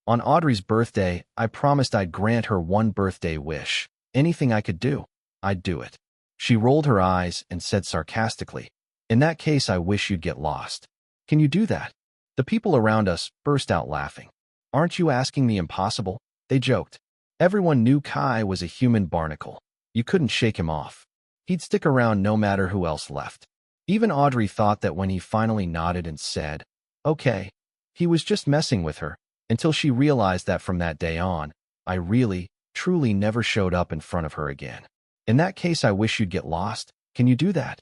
On Audrey's birthday, I promised I'd grant her one birthday wish. Anything I could do, I'd do it. She rolled her eyes and said sarcastically, "In that case, I wish you'd get lost." "Can you do that?" The people around us burst out laughing. "Aren't you asking the impossible?" They joked. Everyone knew Kai was a human barnacle. You couldn't shake him off. He'd stick around no matter who else left. Even Audrey thought that when he finally nodded and said, "Okay," he was just messing with her, until she realized that from that day on, I really, truly never showed up in front of her again. "In that case, I wish you'd get lost. Can you do that?"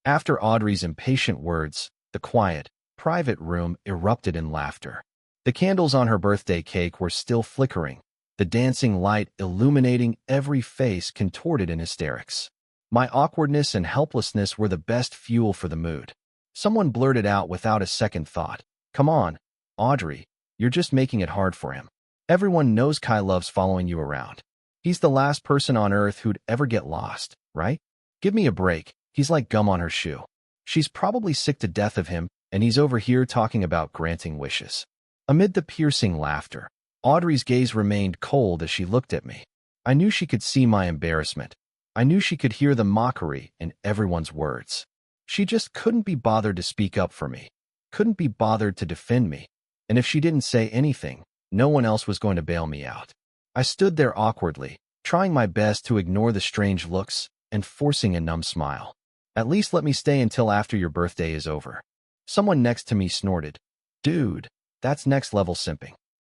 After Audrey's impatient words, the quiet, private room erupted in laughter. The candles on her birthday cake were still flickering, the dancing light illuminating every face contorted in hysterics. My awkwardness and helplessness were the best fuel for the mood. Someone blurted out without a second thought, "Come on, Audrey, you're just making it hard for him. Everyone knows Kai loves following you around. He's the last person on earth who'd ever get lost, right? Give me a break. He's like gum on her shoe. She's probably sick to death of him, and he's over here talking about granting wishes." Amid the piercing laughter, Audrey's gaze remained cold as she looked at me. I knew she could see my embarrassment. I knew she could hear the mockery in everyone's words. She just couldn't be bothered to speak up for me, couldn't be bothered to defend me, and if she didn't say anything, no one else was going to bail me out. I stood there awkwardly, trying my best to ignore the strange looks and forcing a numb smile. "At least let me stay until after your birthday is over." Someone next to me snorted, "Dude, that's next-level simping."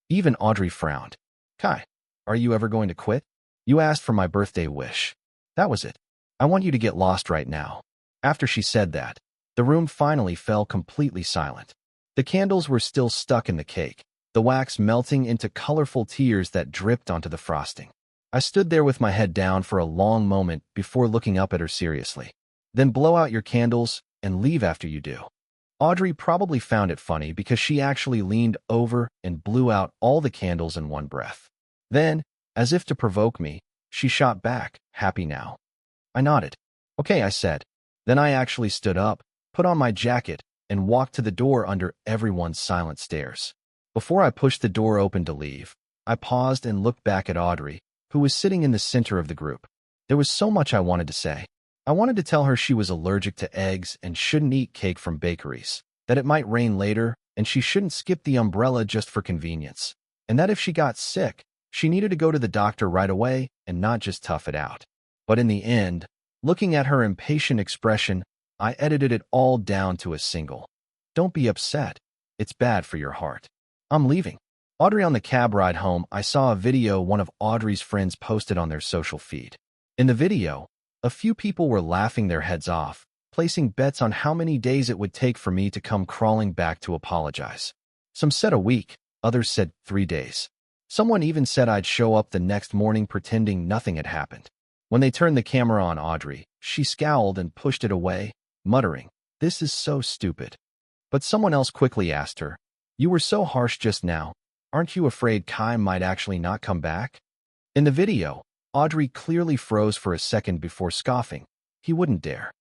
Even Audrey frowned. "Kai, are you ever going to quit? You asked for my birthday wish. That was it. I want you to get lost right now." After she said that, the room finally fell completely silent. The candles were still stuck in the cake, the wax melting into colorful tears that dripped onto the frosting. I stood there with my head down for a long moment before looking up at her seriously. "Then blow out your candles and leave after you do." Audrey probably found it funny because she actually leaned over and blew out all the candles in one breath. Then, as if to provoke me, she shot back, "Happy now?" I nodded. "Okay," I said. Then I actually stood up, put on my jacket, and walked to the door under everyone's silent stares. Before I pushed the door open to leave, I paused and looked back at Audrey, who was sitting in the center of the group. There was so much I wanted to say. I wanted to tell her she was allergic to eggs and shouldn't eat cake from bakeries, that it might rain later and she shouldn't skip the umbrella just for convenience, and that if she got sick, she needed to go to the doctor right away and not just tough it out. But in the end, looking at her impatient expression, I edited it all down to a single, "Don't be upset. It's bad for your heart. I'm leaving." Audrey on the cab ride home, I saw a video one of Audrey's friends posted on their social feed. In the video, a few people were laughing their heads off, placing bets on how many days it would take for me to come crawling back to apologize. Some said a week, others said 3 days. Someone even said I'd show up the next morning pretending nothing had happened. When they turned the camera on Audrey, she scowled and pushed it away, muttering, "This is so stupid." But someone else quickly asked her, "You were so harsh just now. Aren't you afraid Kai might actually not come back?" In the video, Audrey clearly froze for a second before scoffing. He wouldn't dare.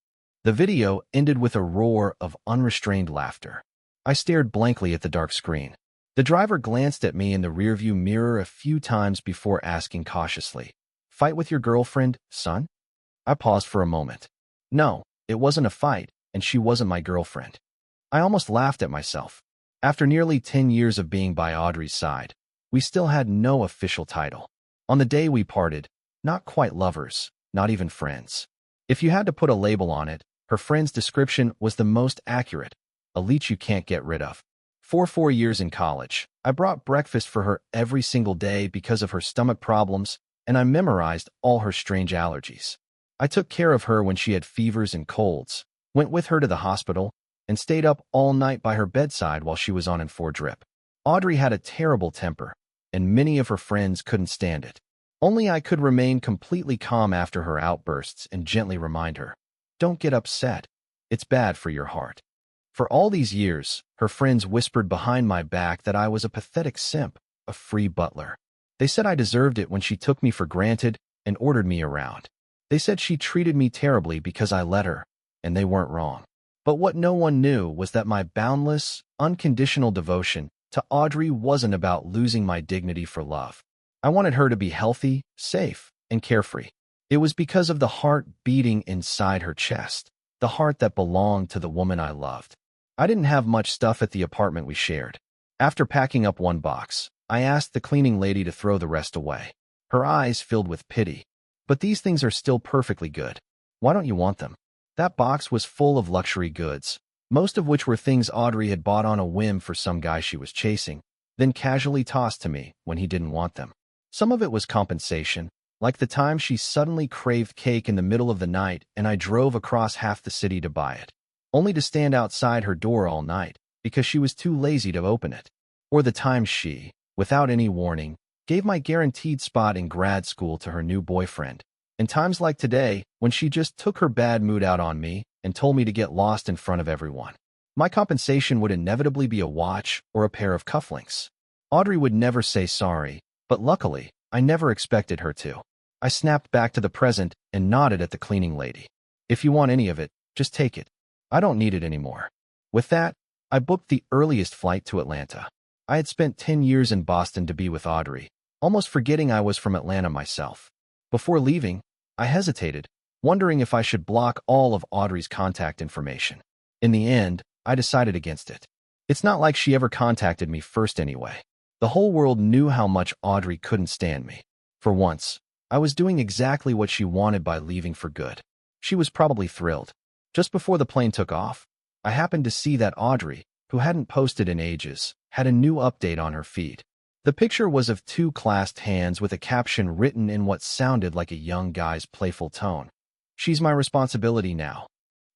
The video ended with a roar of unrestrained laughter. I stared blankly at the dark screen. The driver glanced at me in the rearview mirror a few times before asking cautiously, "Fight with your girlfriend, son?" I paused for a moment. No, it wasn't a fight, and she wasn't my girlfriend. I almost laughed at myself. After nearly 10 years of being by Audrey's side, we still had no official title. On the day we parted, not quite lovers, not even friends. If you had to put a label on it, her friend's description was the most accurate, a leech you can't get rid of. For 4 years in college, I brought breakfast for her every single day because of her stomach problems, and I memorized all her strange allergies. I took care of her when she had fevers and colds, went with her to the hospital, and stayed up all night by her bedside while she was on N4 drip. Audrey had a terrible temper, and many of her friends couldn't stand it. Only I could remain completely calm after her outbursts and gently remind her, "Don't get upset. It's bad for your heart." For all these years, her friends whispered behind my back that I was a pathetic simp, a free butler. They said I deserved it when she took me for granted and ordered me around. They said she treated me terribly because I let her, and they weren't wrong. But what no one knew was that my boundless, unconditional devotion to Audrey wasn't about losing my dignity for love. I wanted her to be healthy, safe, and carefree. It was because of the heart beating inside her chest, the heart that belonged to the woman I loved. I didn't have much stuff at the apartment we shared. After packing up one box, I asked the cleaning lady to throw the rest away. Her eyes filled with pity. But these things are still perfectly good. Why don't you want them? That box was full of luxury goods, most of which were things Audrey had bought on a whim for some guy she was chasing, then casually tossed to me when he didn't want them. Some of it was compensation, like the time she suddenly craved cake in the middle of the night and I drove across half the city to buy it, only to stand outside her door all night because she was too lazy to open it. Or the time she, without any warning, gave my guaranteed spot in grad school to her new boyfriend. And times like today, when she just took her bad mood out on me and told me to get lost in front of everyone. My compensation would inevitably be a watch or a pair of cufflinks. Audrey would never say sorry, but luckily, I never expected her to. I snapped back to the present and nodded at the cleaning lady. If you want any of it, just take it. I don't need it anymore. With that, I booked the earliest flight to Atlanta. I had spent 10 years in Boston to be with Audrey, almost forgetting I was from Atlanta myself. Before leaving, I hesitated, wondering if I should block all of Audrey's contact information. In the end, I decided against it. It's not like she ever contacted me first anyway. The whole world knew how much Audrey couldn't stand me. For once, I was doing exactly what she wanted by leaving for good. She was probably thrilled. Just before the plane took off, I happened to see that Audrey, who hadn't posted in ages, had a new update on her feed. The picture was of two clasped hands with a caption written in what sounded like a young guy's playful tone. She's my responsibility now.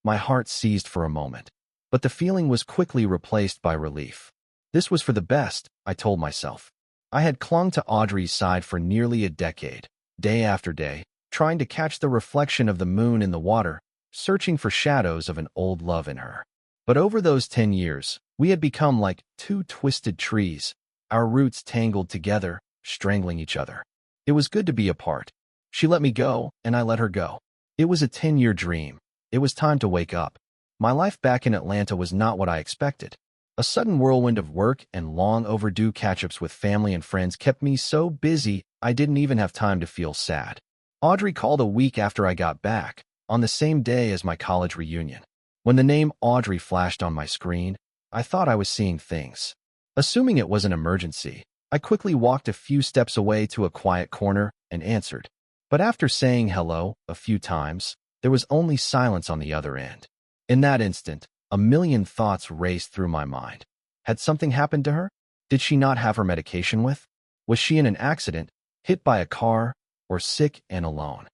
My heart seized for a moment, but the feeling was quickly replaced by relief. This was for the best, I told myself. I had clung to Audrey's side for nearly a decade, day after day, trying to catch the reflection of the moon in the water, searching for shadows of an old love in her. But over those 10 years, we had become like two twisted trees, our roots tangled together, strangling each other. It was good to be apart. She let me go, and I let her go. It was a 10-year dream. It was time to wake up. My life back in Atlanta was not what I expected. A sudden whirlwind of work and long overdue catch-ups with family and friends kept me so busy I didn't even have time to feel sad. Audrey called a week after I got back, on the same day as my college reunion. When the name Audrey flashed on my screen, I thought I was seeing things. Assuming it was an emergency, I quickly walked a few steps away to a quiet corner and answered. But after saying hello a few times, there was only silence on the other end. In that instant, a million thoughts raced through my mind. Had something happened to her? Did she not have her medication with? Was she in an accident, hit by a car, or sick and alone?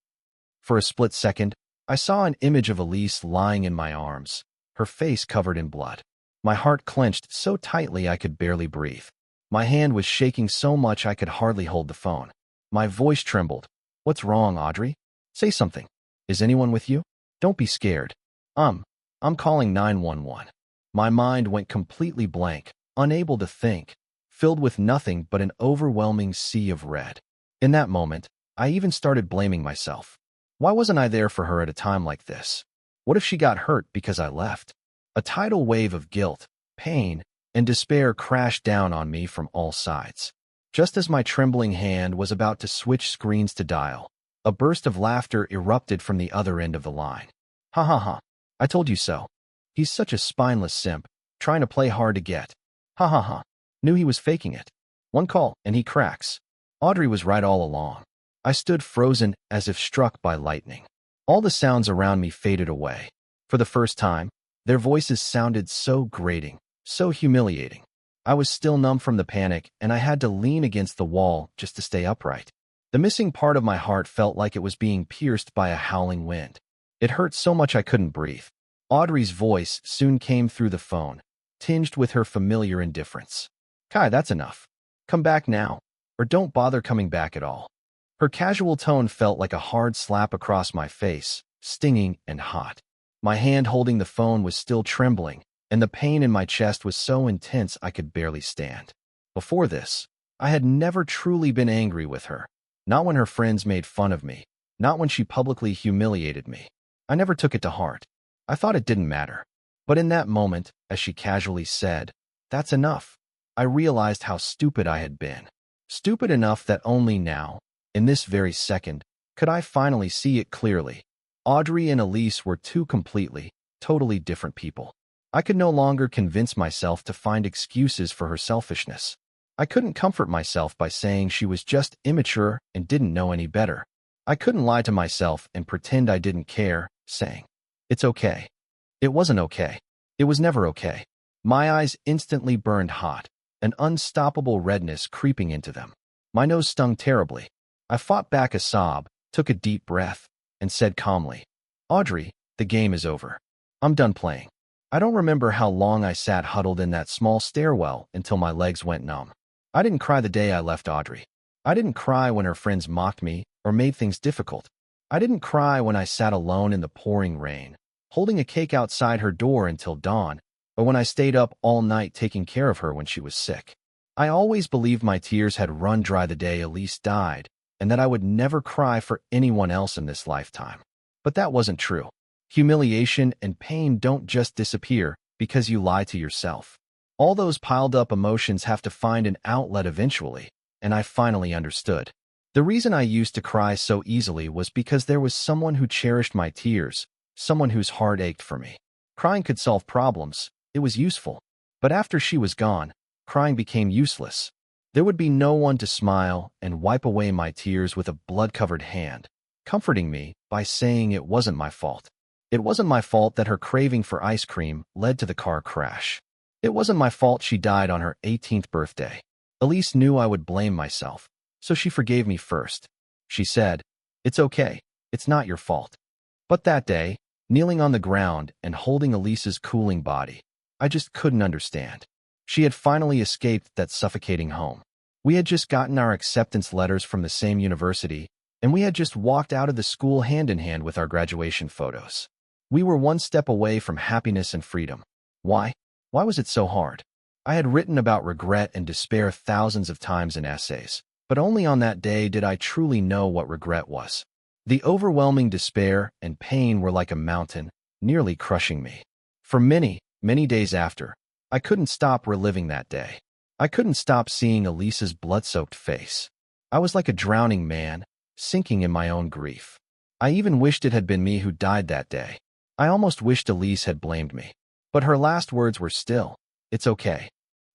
For a split second, I saw an image of Elise lying in my arms, her face covered in blood. My heart clenched so tightly I could barely breathe. My hand was shaking so much I could hardly hold the phone. My voice trembled. What's wrong, Audrey? Say something. Is anyone with you? Don't be scared. I'm calling 911. My mind went completely blank, unable to think, filled with nothing but an overwhelming sea of red. In that moment, I even started blaming myself. Why wasn't I there for her at a time like this? What if she got hurt because I left? A tidal wave of guilt, pain, and despair crashed down on me from all sides. Just as my trembling hand was about to switch screens to dial, a burst of laughter erupted from the other end of the line. Ha ha ha. I told you so. He's such a spineless simp, trying to play hard to get. Ha ha ha. Knew he was faking it. One call, and he cracks. Audrey was right all along. I stood frozen as if struck by lightning. All the sounds around me faded away. For the first time, their voices sounded so grating, so humiliating. I was still numb from the panic, and I had to lean against the wall just to stay upright. The missing part of my heart felt like it was being pierced by a howling wind. It hurt so much I couldn't breathe. Audrey's voice soon came through the phone, tinged with her familiar indifference. Kai, that's enough. Come back now, or don't bother coming back at all. Her casual tone felt like a hard slap across my face, stinging and hot. My hand holding the phone was still trembling, and the pain in my chest was so intense I could barely stand. Before this, I had never truly been angry with her. Not when her friends made fun of me, not when she publicly humiliated me. I never took it to heart. I thought it didn't matter. But in that moment, as she casually said, "That's enough," I realized how stupid I had been. Stupid enough that only now, in this very second, could I finally see it clearly. Audrey and Elise were two completely, totally different people. I could no longer convince myself to find excuses for her selfishness. I couldn't comfort myself by saying she was just immature and didn't know any better. I couldn't lie to myself and pretend I didn't care, saying, "It's okay." It wasn't okay. It was never okay. My eyes instantly burned hot, an unstoppable redness creeping into them. My nose stung terribly. I fought back a sob, took a deep breath, and said calmly, "Audrey, the game is over. I'm done playing." I don't remember how long I sat huddled in that small stairwell until my legs went numb. I didn't cry the day I left Audrey. I didn't cry when her friends mocked me or made things difficult. I didn't cry when I sat alone in the pouring rain, holding a cake outside her door until dawn, or when I stayed up all night taking care of her when she was sick. I always believed my tears had run dry the day Elise died, and that I would never cry for anyone else in this lifetime. But that wasn't true. Humiliation and pain don't just disappear because you lie to yourself. All those piled up emotions have to find an outlet eventually, and I finally understood. The reason I used to cry so easily was because there was someone who cherished my tears, someone whose heart ached for me. Crying could solve problems. It was useful. But after she was gone, crying became useless. There would be no one to smile and wipe away my tears with a blood-covered hand, comforting me by saying it wasn't my fault. It wasn't my fault that her craving for ice cream led to the car crash. It wasn't my fault she died on her 18th birthday. Elise knew I would blame myself, so she forgave me first. She said, "It's okay. It's not your fault." But that day, kneeling on the ground and holding Elise's cooling body, I just couldn't understand. She had finally escaped that suffocating home. We had just gotten our acceptance letters from the same university, and we had just walked out of the school hand in hand with our graduation photos. We were one step away from happiness and freedom. Why? Why was it so hard? I had written about regret and despair thousands of times in essays, but only on that day did I truly know what regret was. The overwhelming despair and pain were like a mountain, nearly crushing me. For many, many days after, I couldn't stop reliving that day. I couldn't stop seeing Elise's blood-soaked face. I was like a drowning man, sinking in my own grief. I even wished it had been me who died that day. I almost wished Elise had blamed me. But her last words were still, "It's okay."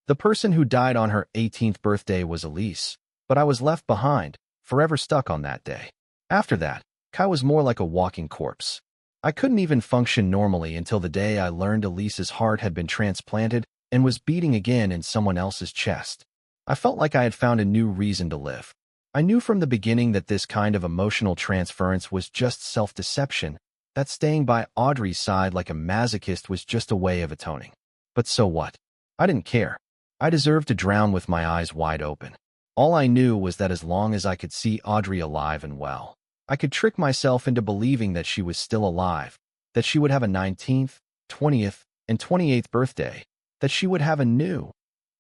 The person who died on her 18th birthday was Elise, but I was left behind, forever stuck on that day. After that, Kai was more like a walking corpse. I couldn't even function normally until the day I learned Elise's heart had been transplanted and was beating again in someone else's chest. I felt like I had found a new reason to live. I knew from the beginning that this kind of emotional transference was just self-deception, that staying by Audrey's side like a masochist was just a way of atoning. But so what? I didn't care. I deserved to drown with my eyes wide open. All I knew was that as long as I could see Audrey alive and well, I could trick myself into believing that she was still alive, that she would have a 19th, 20th, and 28th birthday, that she would have a new,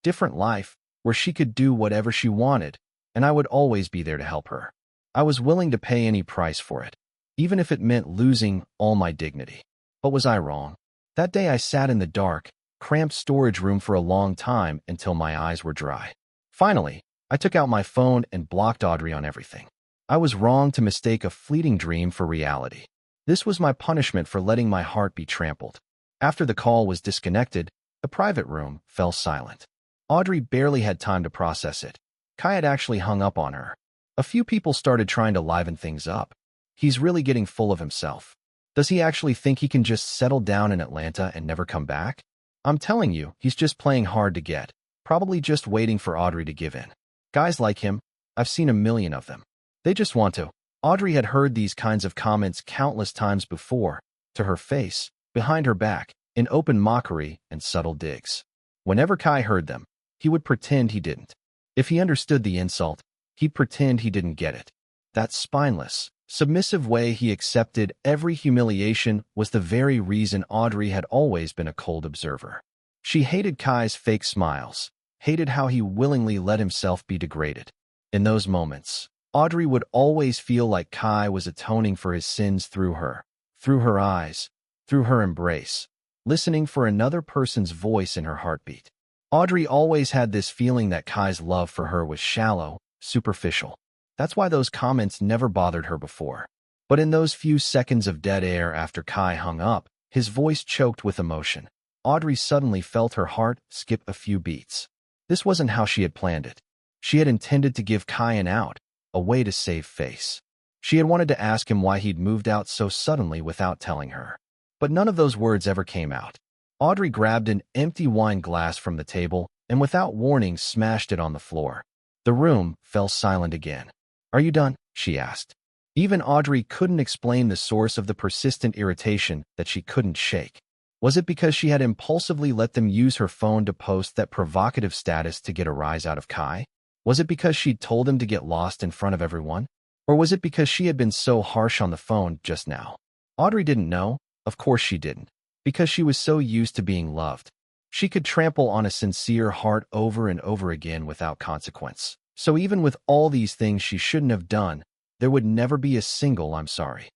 different life where she could do whatever she wanted, and I would always be there to help her. I was willing to pay any price for it, even if it meant losing all my dignity. But was I wrong? That day I sat in the dark, cramped storage room for a long time until my eyes were dry. Finally, I took out my phone and blocked Audrey on everything. I was wrong to mistake a fleeting dream for reality. This was my punishment for letting my heart be trampled. After the call was disconnected, the private room fell silent. Audrey barely had time to process it. Kai had actually hung up on her. A few people started trying to liven things up. He's really getting full of himself. Does he actually think he can just settle down in Atlanta and never come back? I'm telling you, he's just playing hard to get, probably just waiting for Audrey to give in. Guys like him, I've seen a million of them. They just want to. Audrey had heard these kinds of comments countless times before, to her face, behind her back, in open mockery and subtle digs. Whenever Kai heard them, he would pretend he didn't. If he understood the insult, he'd pretend he didn't get it. That spineless, submissive way he accepted every humiliation was the very reason Audrey had always been a cold observer. She hated Kai's fake smiles, hated how he willingly let himself be degraded. In those moments, Audrey would always feel like Kai was atoning for his sins through her eyes, through her embrace, listening for another person's voice in her heartbeat. Audrey always had this feeling that Kai's love for her was shallow, superficial. That's why those comments never bothered her before. But in those few seconds of dead air after Kai hung up, his voice choked with emotion. Audrey suddenly felt her heart skip a few beats. This wasn't how she had planned it. She had intended to give Kai an out, a way to save face. She had wanted to ask him why he'd moved out so suddenly without telling her. But none of those words ever came out. Audrey grabbed an empty wine glass from the table and without warning smashed it on the floor. The room fell silent again. "Are you done?" she asked. Even Audrey couldn't explain the source of the persistent irritation that she couldn't shake. Was it because she had impulsively let them use her phone to post that provocative status to get a rise out of Kai? Was it because she'd told him to get lost in front of everyone? Or was it because she had been so harsh on the phone just now? Audrey didn't know. Of course she didn't. Because she was so used to being loved. She could trample on a sincere heart over and over again without consequence. So even with all these things she shouldn't have done, there would never be a single "I'm sorry."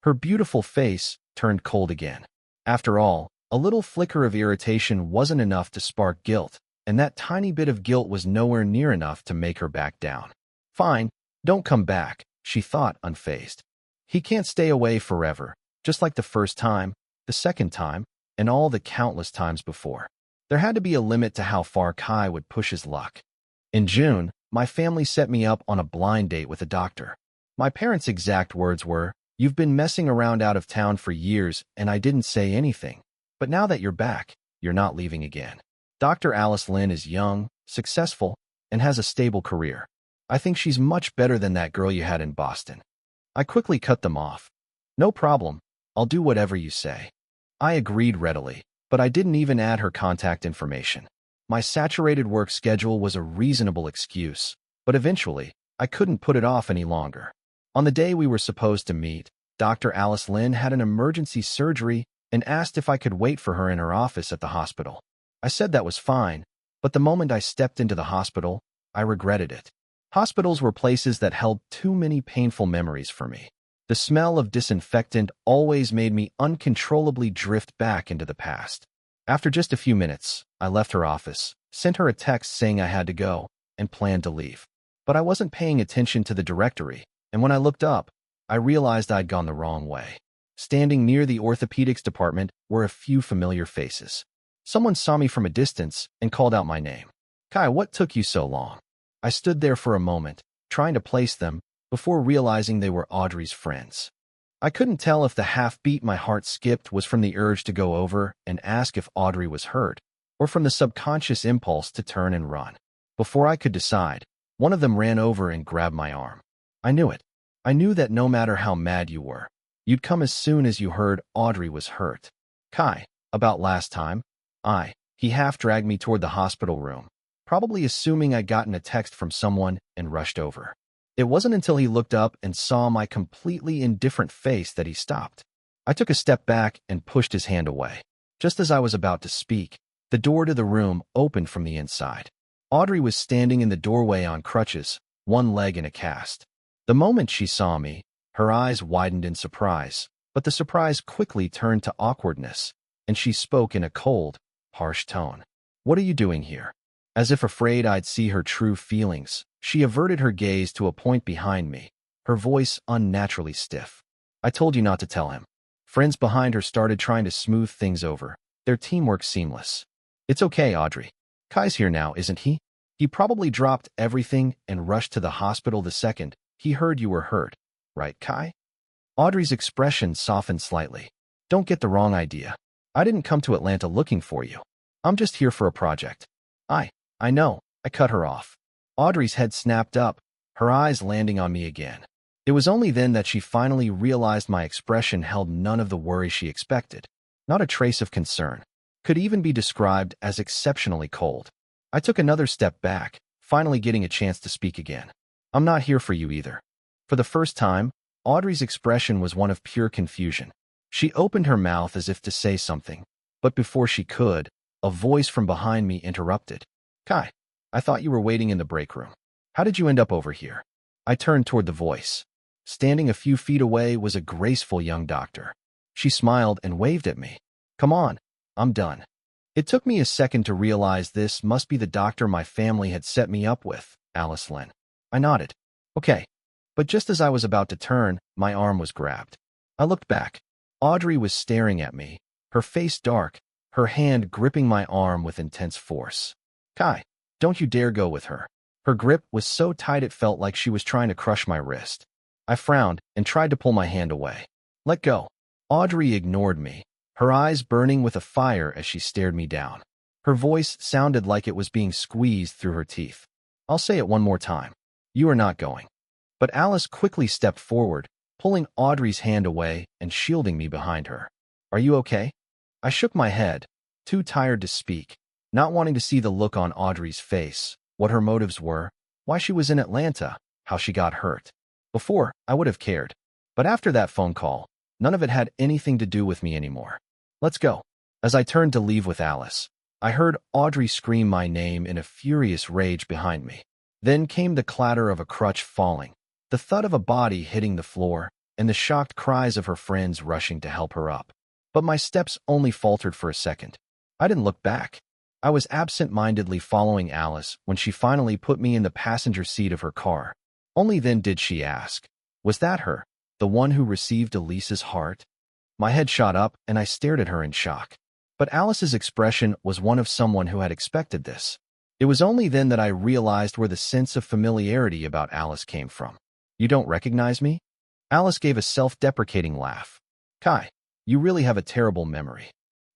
Her beautiful face turned cold again. After all, a little flicker of irritation wasn't enough to spark guilt, and that tiny bit of guilt was nowhere near enough to make her back down. "Fine, don't come back," she thought, unfazed. He can't stay away forever, just like the first time, the second time, and all the countless times before. There had to be a limit to how far Kai would push his luck. In June, my family set me up on a blind date with a doctor. My parents' exact words were, "You've been messing around out of town for years, and I didn't say anything. But now that you're back, you're not leaving again." Dr. Alice Lynn is young, successful, and has a stable career. I think she's much better than that girl you had in Boston. I quickly cut them off. "No problem. I'll do whatever you say." I agreed readily, but I didn't even add her contact information. My saturated work schedule was a reasonable excuse, but eventually, I couldn't put it off any longer. On the day we were supposed to meet, Dr. Alice Lynn had an emergency surgery and asked if I could wait for her in her office at the hospital. I said that was fine, but the moment I stepped into the hospital, I regretted it. Hospitals were places that held too many painful memories for me. The smell of disinfectant always made me uncontrollably drift back into the past. After just a few minutes, I left her office, sent her a text saying I had to go, and planned to leave. But I wasn't paying attention to the directory, and when I looked up, I realized I'd gone the wrong way. Standing near the orthopedics department were a few familiar faces. Someone saw me from a distance and called out my name. "Kai, what took you so long?" I stood there for a moment, trying to place them, before realizing they were Audrey's friends. I couldn't tell if the half-beat my heart skipped was from the urge to go over and ask if Audrey was hurt, or from the subconscious impulse to turn and run. Before I could decide, one of them ran over and grabbed my arm. I knew it. I knew that no matter how mad you were, you'd come as soon as you heard Audrey was hurt. "Kai, about last time." He half dragged me toward the hospital room, probably assuming I'd gotten a text from someone and rushed over. It wasn't until he looked up and saw my completely indifferent face that he stopped. I took a step back and pushed his hand away. Just as I was about to speak, the door to the room opened from the inside. Audrey was standing in the doorway on crutches, one leg in a cast. The moment she saw me, her eyes widened in surprise, but the surprise quickly turned to awkwardness, and she spoke in a cold, harsh tone. "What are you doing here?" As if afraid I'd see her true feelings, she averted her gaze to a point behind me, her voice unnaturally stiff. "I told you not to tell him." Friends behind her started trying to smooth things over, their teamwork seamless. "It's okay, Audrey. Kai's here now, isn't he? He probably dropped everything and rushed to the hospital the second he heard you were hurt. Right, Kai?" Audrey's expression softened slightly. "Don't get the wrong idea. I didn't come to Atlanta looking for you. I'm just here for a project." I know," I cut her off. Audrey's head snapped up, her eyes landing on me again. It was only then that she finally realized my expression held none of the worry she expected. Not a trace of concern. Could even be described as exceptionally cold. I took another step back, finally getting a chance to speak again. "I'm not here for you either." For the first time, Audrey's expression was one of pure confusion. She opened her mouth as if to say something, but before she could, a voice from behind me interrupted. "Kai, I thought you were waiting in the break room. How did you end up over here?" I turned toward the voice. Standing a few feet away was a graceful young doctor. She smiled and waved at me. "Come on, I'm done." It took me a second to realize this must be the doctor my family had set me up with, Alice Lynn. I nodded. Okay. But just as I was about to turn, my arm was grabbed. I looked back. Audrey was staring at me, her face dark, her hand gripping my arm with intense force. Kai, don't you dare go with her. Her grip was so tight it felt like she was trying to crush my wrist. I frowned and tried to pull my hand away. Let go. Audrey ignored me, her eyes burning with a fire as she stared me down. Her voice sounded like it was being squeezed through her teeth. I'll say it one more time. You are not going. But Alice quickly stepped forward, pulling Audrey's hand away and shielding me behind her. Are you okay? I shook my head, too tired to speak, not wanting to see the look on Audrey's face, what her motives were, why she was in Atlanta, how she got hurt. Before, I would have cared. But after that phone call, none of it had anything to do with me anymore. Let's go. As I turned to leave with Alice, I heard Audrey scream my name in a furious rage behind me. Then came the clatter of a crutch falling, the thud of a body hitting the floor, and the shocked cries of her friends rushing to help her up. But my steps only faltered for a second. I didn't look back. I was absent-mindedly following Alice when she finally put me in the passenger seat of her car. Only then did she ask, was that her, the one who received Elise's heart? My head shot up and I stared at her in shock. But Alice's expression was one of someone who had expected this. It was only then that I realized where the sense of familiarity about Alice came from. You don't recognize me? Alice gave a self-deprecating laugh. Kai, you really have a terrible memory.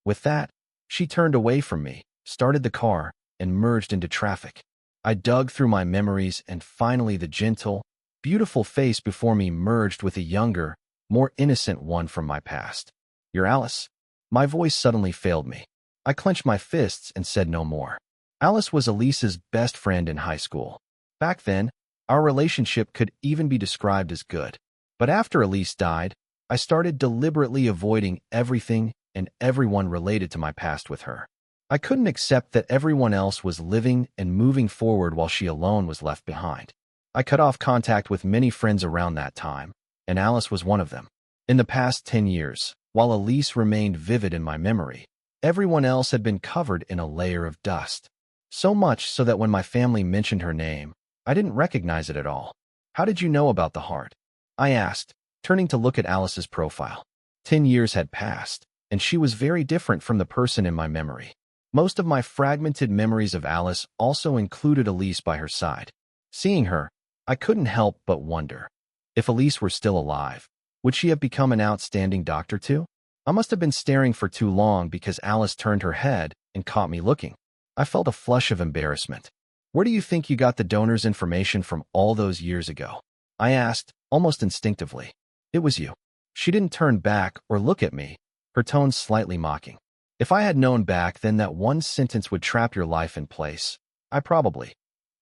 With that, she turned away from me, started the car, and merged into traffic. I dug through my memories and finally the gentle, beautiful face before me merged with a younger, more innocent one from my past. You're Alice? My voice suddenly failed me. I clenched my fists and said no more. Alice was Elise's best friend in high school. Back then, our relationship could even be described as good. But after Elise died, I started deliberately avoiding everything and everyone related to my past with her. I couldn't accept that everyone else was living and moving forward while she alone was left behind. I cut off contact with many friends around that time, and Alice was one of them. In the past 10 years, while Elise remained vivid in my memory, everyone else had been covered in a layer of dust. So much so that when my family mentioned her name, I didn't recognize it at all. How did you know about the heart? I asked, turning to look at Alice's profile. 10 years had passed, and she was very different from the person in my memory. Most of my fragmented memories of Alice also included Elise by her side. Seeing her, I couldn't help but wonder. If Elise were still alive, would she have become an outstanding doctor too? I must have been staring for too long because Alice turned her head and caught me looking. I felt a flush of embarrassment. Where do you think you got the donor's information from all those years ago? I asked, almost instinctively. It was you. She didn't turn back or look at me, her tone slightly mocking. If I had known back then that one sentence would trap your life in place, I probably.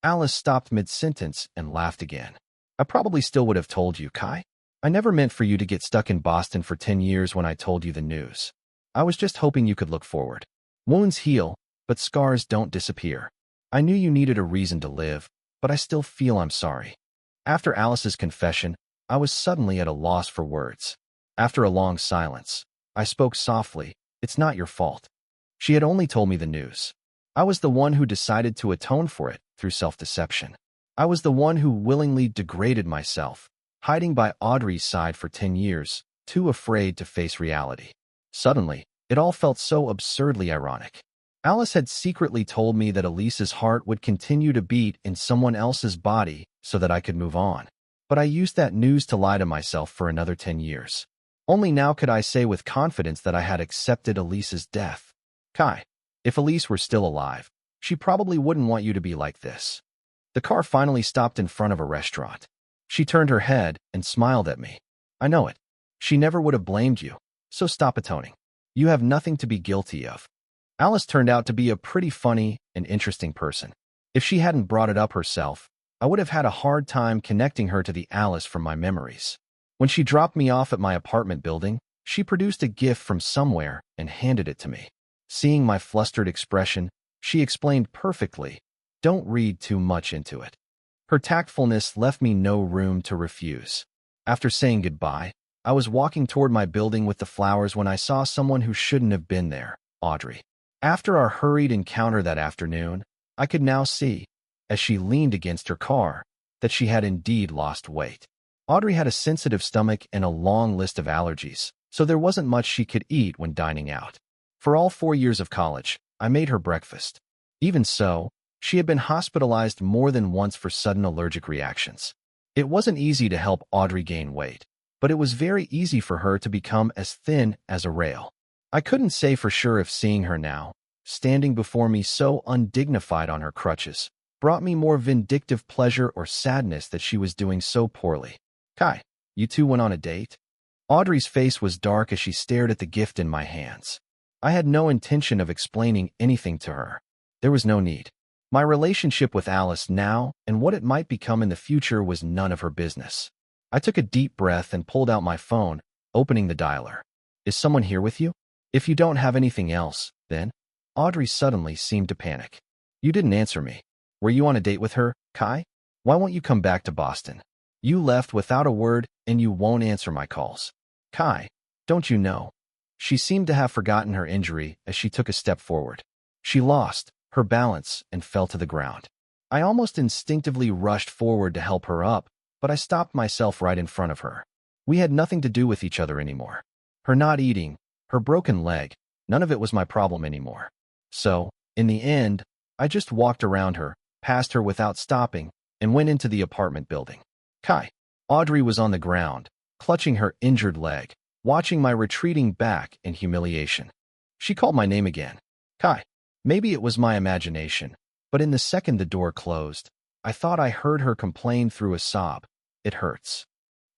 Alice stopped mid-sentence and laughed again. I probably still would have told you, Kai. I never meant for you to get stuck in Boston for 10 years when I told you the news. I was just hoping you could look forward. Wounds heal, but scars don't disappear. I knew you needed a reason to live, but I still feel I'm sorry. After Alice's confession, I was suddenly at a loss for words. After a long silence, I spoke softly. It's not your fault. She had only told me the news. I was the one who decided to atone for it through self-deception. I was the one who willingly degraded myself, hiding by Audrey's side for 10 years, too afraid to face reality. Suddenly, it all felt so absurdly ironic. Alice had secretly told me that Elise's heart would continue to beat in someone else's body so that I could move on. But I used that news to lie to myself for another 10 years. Only now could I say with confidence that I had accepted Elise's death. Kai, if Elise were still alive, she probably wouldn't want you to be like this. The car finally stopped in front of a restaurant. She turned her head and smiled at me. I know it. She never would have blamed you, so stop atoning. You have nothing to be guilty of. Alice turned out to be a pretty funny and interesting person. If she hadn't brought it up herself, I would have had a hard time connecting her to the Alice from my memories. When she dropped me off at my apartment building, she produced a gift from somewhere and handed it to me. Seeing my flustered expression, she explained perfectly, "Don't read too much into it." Her tactfulness left me no room to refuse. After saying goodbye, I was walking toward my building with the flowers when I saw someone who shouldn't have been there, Audrey. After our hurried encounter that afternoon, I could now see, as she leaned against her car, that she had indeed lost weight. Audrey had a sensitive stomach and a long list of allergies, so there wasn't much she could eat when dining out. For all 4 years of college, I made her breakfast. Even so, she had been hospitalized more than once for sudden allergic reactions. It wasn't easy to help Audrey gain weight, but it was very easy for her to become as thin as a rail. I couldn't say for sure if seeing her now, standing before me so undignified on her crutches, brought me more vindictive pleasure or sadness that she was doing so poorly. Kai, you two went on a date? Audrey's face was dark as she stared at the gift in my hands. I had no intention of explaining anything to her. There was no need. My relationship with Alice now and what it might become in the future was none of her business. I took a deep breath and pulled out my phone, opening the dialer. Is someone here with you? If you don't have anything else, then? Audrey suddenly seemed to panic. You didn't answer me. Were you on a date with her, Kai? Why won't you come back to Boston? You left without a word and you won't answer my calls. Kai, don't you know? She seemed to have forgotten her injury as she took a step forward. She lost her balance and fell to the ground. I almost instinctively rushed forward to help her up, but I stopped myself right in front of her. We had nothing to do with each other anymore. Her not eating, her broken leg, none of it was my problem anymore. So, in the end, I just walked around her, past her without stopping, and went into the apartment building. Kai. Audrey was on the ground, clutching her injured leg, watching my retreating back in humiliation. She called my name again. Kai. Maybe it was my imagination, but in the second the door closed, I thought I heard her complain through a sob. It hurts.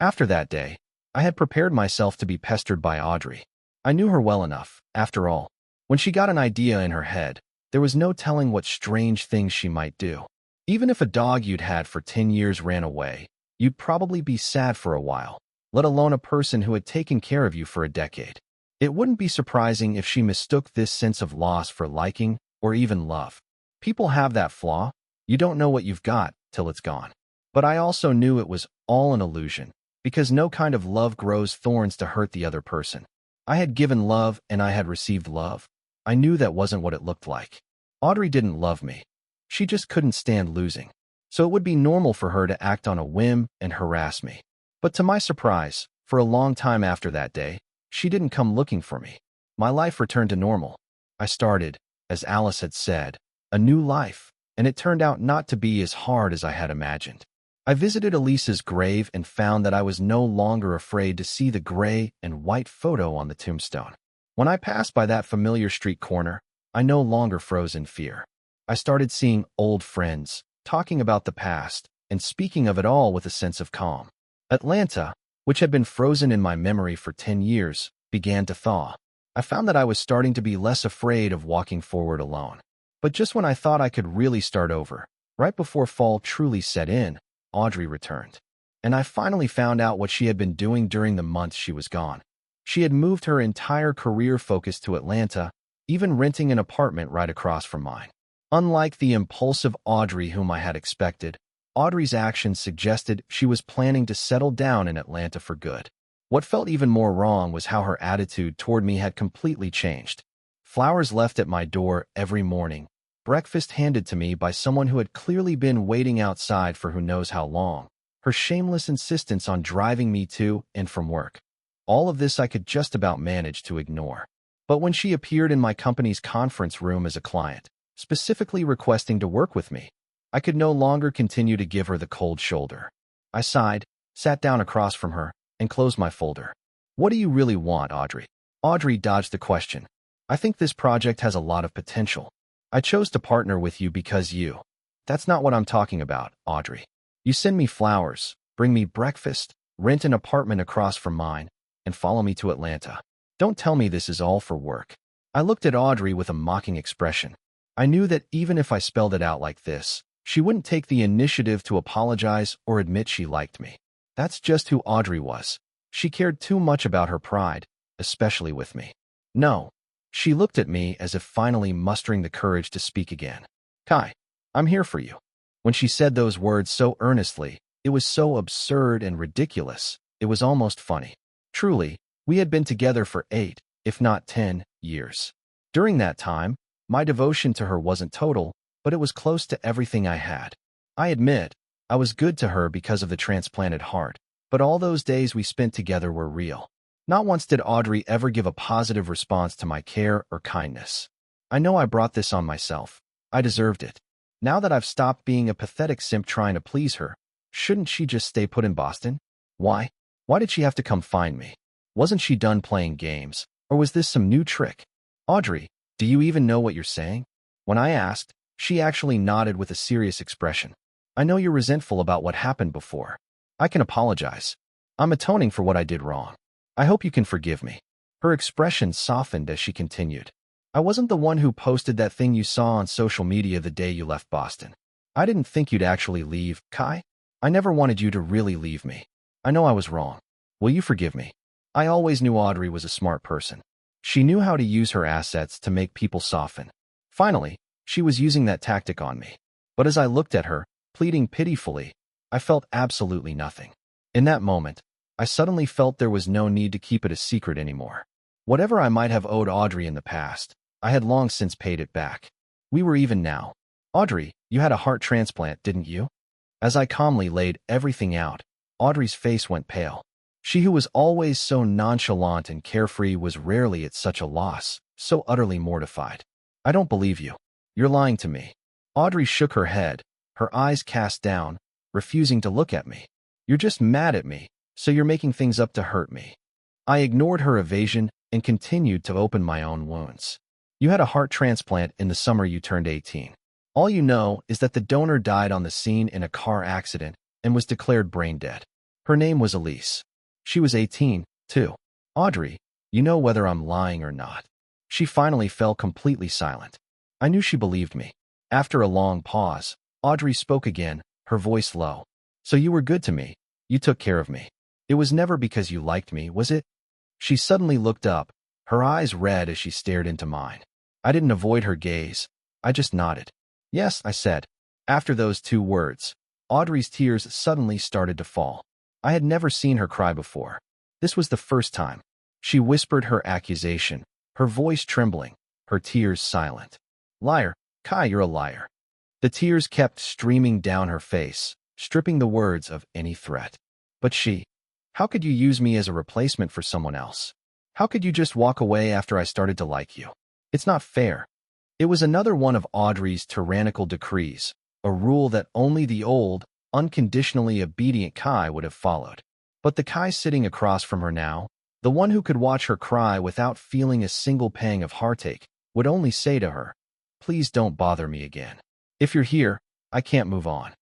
After that day, I had prepared myself to be pestered by Audrey. I knew her well enough, after all. When she got an idea in her head, there was no telling what strange things she might do. Even if a dog you'd had for 10 years ran away, you'd probably be sad for a while, let alone a person who had taken care of you for a decade. It wouldn't be surprising if she mistook this sense of loss for liking or even love. People have that flaw. You don't know what you've got till it's gone. But I also knew it was all an illusion, because no kind of love grows thorns to hurt the other person. I had given love and I had received love. I knew that wasn't what it looked like. Audrey didn't love me. She just couldn't stand losing. So it would be normal for her to act on a whim and harass me. But to my surprise, for a long time after that day, she didn't come looking for me. My life returned to normal. I started, as Alice had said, a new life, and it turned out not to be as hard as I had imagined. I visited Elisa's grave and found that I was no longer afraid to see the gray and white photo on the tombstone. When I passed by that familiar street corner, I no longer froze in fear. I started seeing old friends, talking about the past, and speaking of it all with a sense of calm. Atlanta, which had been frozen in my memory for 10 years, began to thaw. I found that I was starting to be less afraid of walking forward alone. But just when I thought I could really start over, right before fall truly set in, Audrey returned. And I finally found out what she had been doing during the months she was gone. She had moved her entire career focus to Atlanta, even renting an apartment right across from mine. Unlike the impulsive Audrey whom I had expected, Audrey's actions suggested she was planning to settle down in Atlanta for good. What felt even more wrong was how her attitude toward me had completely changed. Flowers left at my door every morning, breakfast handed to me by someone who had clearly been waiting outside for who knows how long, her shameless insistence on driving me to and from work. All of this I could just about manage to ignore. But when she appeared in my company's conference room as a client, specifically requesting to work with me, I could no longer continue to give her the cold shoulder. I sighed, sat down across from her, and closed my folder. What do you really want, Audrey? Audrey dodged the question. I think this project has a lot of potential. I chose to partner with you because you. That's not what I'm talking about, Audrey. You send me flowers, bring me breakfast, rent an apartment across from mine, and follow me to Atlanta. Don't tell me this is all for work. I looked at Audrey with a mocking expression. I knew that even if I spelled it out like this, she wouldn't take the initiative to apologize or admit she liked me. That's just who Audrey was. She cared too much about her pride, especially with me. No. She looked at me as if finally mustering the courage to speak again. Kai, I'm here for you. When she said those words so earnestly, it was so absurd and ridiculous, it was almost funny. Truly, we had been together for 8, if not 10, years. During that time, My devotion to her wasn't total, but it was close to everything I had. I admit, I was good to her because of the transplanted heart, but all those days we spent together were real. Not once did Audrey ever give a positive response to my care or kindness. I know I brought this on myself. I deserved it. Now that I've stopped being a pathetic simp trying to please her, shouldn't she just stay put in Boston? Why? Why did she have to come find me? Wasn't she done playing games, or was this some new trick? Audrey, do you even know what you're saying? When I asked, she actually nodded with a serious expression. I know you're resentful about what happened before. I can apologize. I'm atoning for what I did wrong. I hope you can forgive me. Her expression softened as she continued. I wasn't the one who posted that thing you saw on social media the day you left Boston. I didn't think you'd actually leave, Kai. I never wanted you to really leave me. I know I was wrong. Will you forgive me? I always knew Audrey was a smart person. She knew how to use her assets to make people soften. Finally, she was using that tactic on me. But as I looked at her, pleading pitifully, I felt absolutely nothing. In that moment, I suddenly felt there was no need to keep it a secret anymore. Whatever I might have owed Audrey in the past, I had long since paid it back. We were even now. Audrey, you had a heart transplant, didn't you? As I calmly laid everything out, Audrey's face went pale. She who was always so nonchalant and carefree was rarely at such a loss, so utterly mortified. I don't believe you. You're lying to me. Audrey shook her head, her eyes cast down, refusing to look at me. You're just mad at me, so you're making things up to hurt me. I ignored her evasion and continued to open my own wounds. You had a heart transplant in the summer you turned 18. All you know is that the donor died on the scene in a car accident and was declared brain dead. Her name was Elise. She was 18, too. Audrey, you know whether I'm lying or not. She finally fell completely silent. I knew she believed me. After a long pause, Audrey spoke again, her voice low. So you were good to me. You took care of me. It was never because you liked me, was it? She suddenly looked up, her eyes red as she stared into mine. I didn't avoid her gaze. I just nodded. Yes, I said. After those two words, Audrey's tears suddenly started to fall. I had never seen her cry before. This was the first time. She whispered her accusation, her voice trembling, her tears silent. Liar, Kai, you're a liar. The tears kept streaming down her face, stripping the words of any threat. But how could you use me as a replacement for someone else? How could you just walk away after I started to like you? It's not fair. It was another one of Audrey's tyrannical decrees, a rule that only the old, unconditionally obedient Kai would have followed. But the Kai sitting across from her now, the one who could watch her cry without feeling a single pang of heartache, would only say to her, please don't bother me again. If you're here, I can't move on.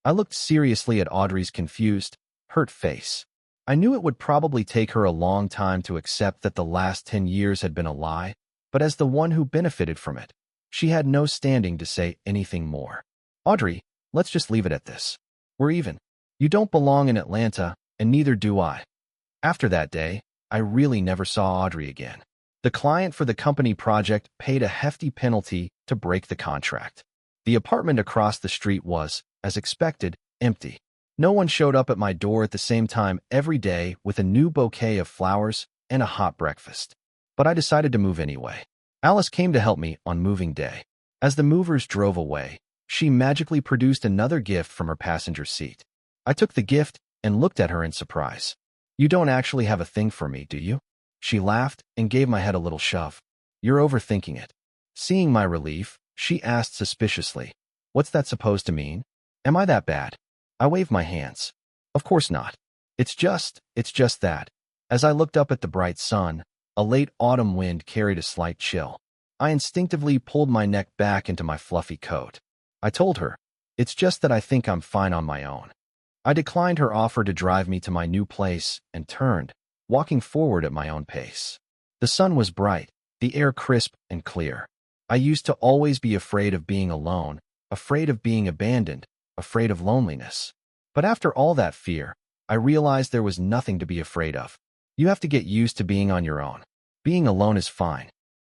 I looked seriously at Audrey's confused, hurt face. I knew it would probably take her a long time to accept that the last 10 years had been a lie, but as the one who benefited from it, she had no standing to say anything more. Audrey, let's just leave it at this. We're even. You don't belong in Atlanta, and neither do I. After that day, I really never saw Audrey again. The client for the company project paid a hefty penalty to break the contract. The apartment across the street was, as expected, empty. No one showed up at my door at the same time every day with a new bouquet of flowers and a hot breakfast. But I decided to move anyway. Alice came to help me on moving day. As the movers drove away, she magically produced another gift from her passenger seat. I took the gift and looked at her in surprise. You don't actually have a thing for me, do you? She laughed and gave my head a little shove. You're overthinking it. Seeing my relief, she asked suspiciously, what's that supposed to mean? Am I that bad? I waved my hands. Of course not. It's just that. As I looked up at the bright sun, a late autumn wind carried a slight chill. I instinctively pulled my neck back into my fluffy coat. I told her, it's just that I think I'm fine on my own. I declined her offer to drive me to my new place and turned, walking forward at my own pace. The sun was bright, the air crisp and clear. I used to always be afraid of being alone, afraid of being abandoned, afraid of loneliness. But after all that fear, I realized there was nothing to be afraid of. You have to get used to being on your own. Being alone is fine.